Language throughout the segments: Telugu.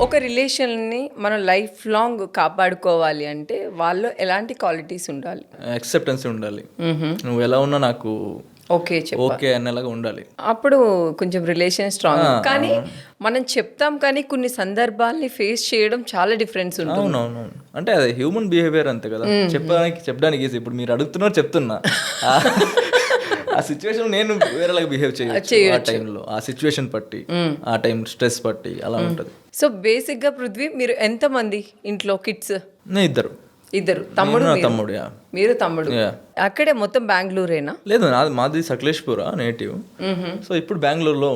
ఒక రిలేషన్ని మనం లైఫ్ లాంగ్ కాపాడుకోవాలి అంటే వాళ్ళు ఎలాంటి క్వాలిటీస్ ఉండాలి? యాక్సెప్టెన్స్ ఉండాలి. నువ్వు ఎలా ఉన్నా నాకు ఓకే ఓకే అనేలాగా ఉండాలి. అప్పుడు కొంచెం రిలేషన్ స్ట్రాంగ్. కానీ మనం చెప్తాం, కానీ కొన్ని సందర్భాల్ని ఫేస్ చేయడం చాలా డిఫరెన్స్ ఉంటుంది. అవునవును, అంటే అది హ్యూమన్ బిహేవియర్ అంతే కదా. చెప్పడానికి ఈజీ. ఇప్పుడు మీరు అడుగుతున్నారు, చెప్తున్నా. ఆ సిచ్యువేషన్ నేను వేరేలాగా బిహేవ్ చేయొచ్చు ఆ టైంలో, ఆ సిచ్యువేషన్ బట్టి, ఆ టైం స్ట్రెస్ బట్టి అలా ఉంటుంది. సో బేసిక్గా పృథ్వీ, మీరు ఎంతమంది ఇంట్లో కిడ్స్? నేను ఇద్దరు తమ్ముడు తమ్ముడు. మీరు తమ్ముడు. అక్కడే మొత్తం బెంగళూరేనా? లేదు, మాది సకలేష్పుర నేటివ్. సో ఇప్పుడు బెంగళూరులో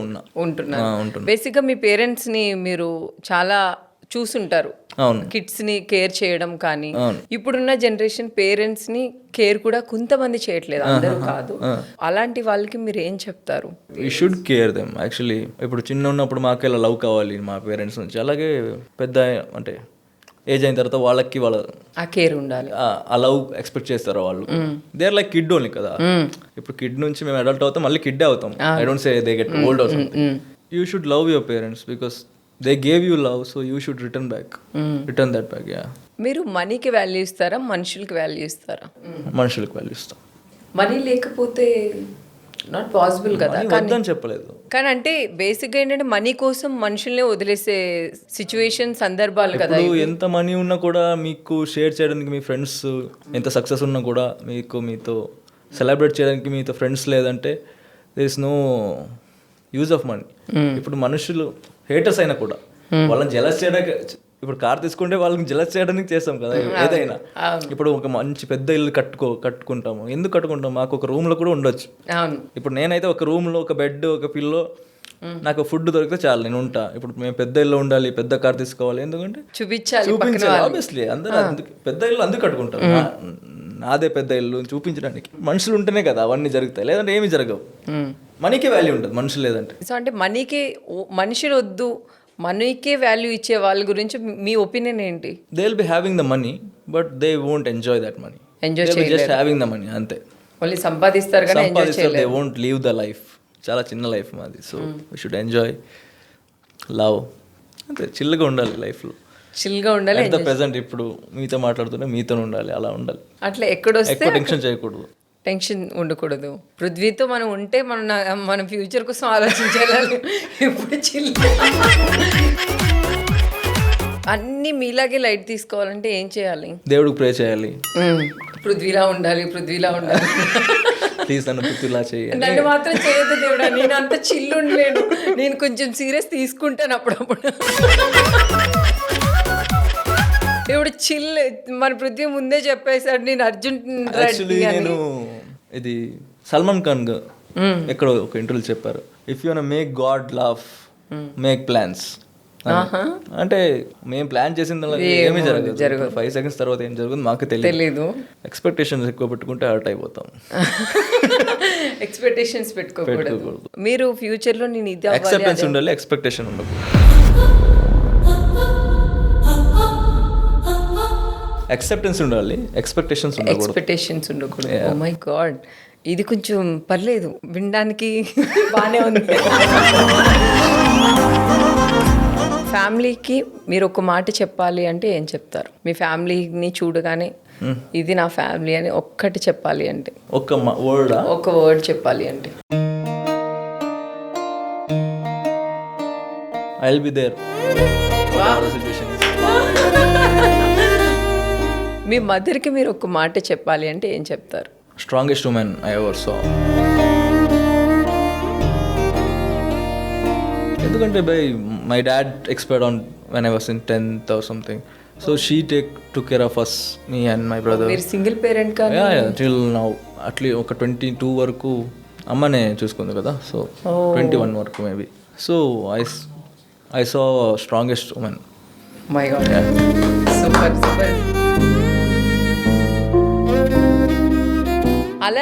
ఉంటున్నారు. బేసిక్గా మీ పేరెంట్స్ని మీరు చాలా చూసుంటారు. అవును. కిడ్స్ని కేర్ చేయడం కానీ. ఇప్పుడున్న జనరేషన్ పేరెంట్స్ని కేర్ కూడా కొంతమంది చేయట్లేదు, అందరూ కాదు. అలాంటి వాళ్ళకి మీరు ఏం చెప్తారు? We should care them. Actually ఇప్పుడు చిన్న ఉన్నప్పుడు మాకు ఇలా లవ్ కావాలి మా పేరెంట్స్ నుంచి. అలాగే పెద్ద అంటే ఏజ్ అయిన తర్వాత వాళ్ళకి వాళ్ళ ఆ కేర్ ఉండాలి, ఆ లవ్ ఎక్స్పెక్ట్ చేస్తారు వాళ్ళు. They are like kid only కదా. ఇప్పుడు కిడ్ నుంచి మేము అడల్ట్ అవుతాం, మళ్ళీ కిడ్డే అవుతాం. I don't say they get old or something. You should love your parents because they gave you love, so you should return that back. Yeah. మీరు మనీకి వాల్యూ ఇస్తారా, మనుషులకి వాల్యూ ఇస్తారా? మనుషులకి వాల్యూ ఇస్తాం. మనీ లేకపోతే నాట్ పాసిబుల్ కదా. కానీ చెప్పలేదు. కానీ అంటే బేసిక్గా ఏంటంటే మనీ కోసం మనుషుల్నే వదిలేసే సిచ్యువేషన్, సందర్భాలు కదా. ఎంత మనీ ఉన్నా కూడా మీకు షేర్ చేయడానికి మీ ఫ్రెండ్స్, ఎంత సక్సెస్ ఉన్నా కూడా మీతో సెలబ్రేట్ చేయడానికి మీతో ఫ్రెండ్స్ లేదంటే there is no use of money. ఇప్పుడు మనుషులు హేటర్స్ అయినా కూడా వాళ్ళని జెలస్ చేయడానికి, ఇప్పుడు కార్ తీసుకుంటే వాళ్ళని జెలస్ చేయడానికి చేస్తాం కదా ఏదైనా. ఇప్పుడు ఒక మంచి పెద్ద ఇల్లు కట్టుకుంటాము. ఎందుకు కట్టుకుంటాం? మాకు ఒక రూమ్లో కూడా ఉండొచ్చు. ఇప్పుడు నేనైతే ఒక రూమ్లో ఒక బెడ్, ఒక పిల్లో, నాకు ఫుడ్ దొరికితే చాలు, నేను ఉంటా. ఇప్పుడు మేము పెద్ద ఇల్లు ఉండాలి, పెద్ద కార్ తీసుకోవాలి, ఎందుకంటే చూపించాలి. ఆబ్వియస్లీ అందరూ పెద్ద ఇల్లు అందుకు కట్టుకుంటారు. నాదే పెద్ద ఇల్లు చూపించడానికి. మనుషులు ఉంటేనే కదా అవన్నీ జరుగుతాయి, లేదంటే ఏమి జరగవు. మనీకే వాల్యూ ఉంటుంది, మనుషులు లేదంటే. సో అంటే మనుషులు వద్దు, మనీకే వాల్యూ ఇచ్చే వాళ్ళ గురించి మీ ఒపీనియన్ ఏంటి? They will be having the money but they won't enjoy that money. Just having the money అంతే. మళ్ళీ సంపాదిస్తారు కానీ ఎంజాయ్ చేయలేరు. They won't leave the life. చాలా చిన్న లైఫ్ మాది. So we should enjoy, love, అంతే. చిల్గా ఉండాలి లైఫ్లో, చిల్గా ఉండాలి. ఎంత ప్రెజెంట్ ఇప్పుడు మీతో మాట్లాడుతుంటే మీతో ఉండాలి, అలా ఉండాలి. అట్లా ఎక్కడొస్తే ఎక్కువ టెన్షన్ చేయకూడదు, టెన్షన్ ఉండకూడదు. పృథ్వీతో మనం ఉంటే మన ఫ్యూచర్ కోసం ఆలోచించాలి. ఇప్పుడు అన్నీ మీలాగే లైట్ తీసుకోవాలంటే ఏం చేయాలి? దేవుడికి ప్రే చేయాలి. పృథ్వీలా ఉండాలి. ప్లీజ్ నన్ను పృథ్వీలా చేయాలి. నన్ను మాత్రం చేయదు దేవుడా, నేను అంత చిల్లు ఉండలేను, నేను కొంచెం సీరియస్ తీసుకుంటాను అప్పుడప్పుడు. ఇప్పుడు చిల్ మన పృథ్వీ ముందే చెప్పేశాడు, నేను అర్జున్ రెడ్డి అని. నేను ఇది సల్మాన్ ఖాన్ ఎక్కడో ఒక ఇంటర్వ్యూలో చెప్పారు, if you want make God laugh make plans. అంటే మేము ప్లాన్ చేసిన ఏమీ జరగదు. 5 seconds తర్వాత ఏం జరుగుతుంది మాకు తెలియదు. ఎక్స్పెక్టేషన్స్ ఎక్కువ పెట్టుకుంటే హర్ట్ అయిపోతాం. ఎక్స్పెక్టేషన్స్ పెట్టుకోకూడదు. మీరు ఫ్యూచర్లో నేను ఇది యాక్సెప్టెన్స్ ఉండాలి, ఎక్స్పెక్టేషన్ ఉండకూడదు. యాక్సెప్టెన్స్ ఉండాలి, ఎక్స్పెక్టేషన్స్ ఉండకూడదు. ఓ మై గాడ్, ఇది కొంచెం పర్లేదు వినడానికి, బాగానే ఉంది. ఫ్యామిలీకి మీరు ఒక మాట చెప్పాలి అంటే ఏం చెప్తారు? మీ ఫ్యామిలీని చూడగానే ఇది నా ఫ్యామిలీ అని ఒక్కటి చెప్పాలి అంటే, ఒక వర్డ్ చెప్పాలి అంటే? I will be there. మీ మదర్కి మీరు ఒక మాట చెప్పాలి అంటే ఏం చెప్తారు? Strongest women I ever saw. ఎందుకంటే my dad expired on when I was in 10th or something. So she took care of us, me and my brother. మీరు సింగిల్ పేరెంట్ కానీ? till now అట్లీస్ట్ ఒక 22 వరకు అమ్మనే చూసుకుంది కదా. సో 21 వరకు maybe. So I saw strongest women. My God, super.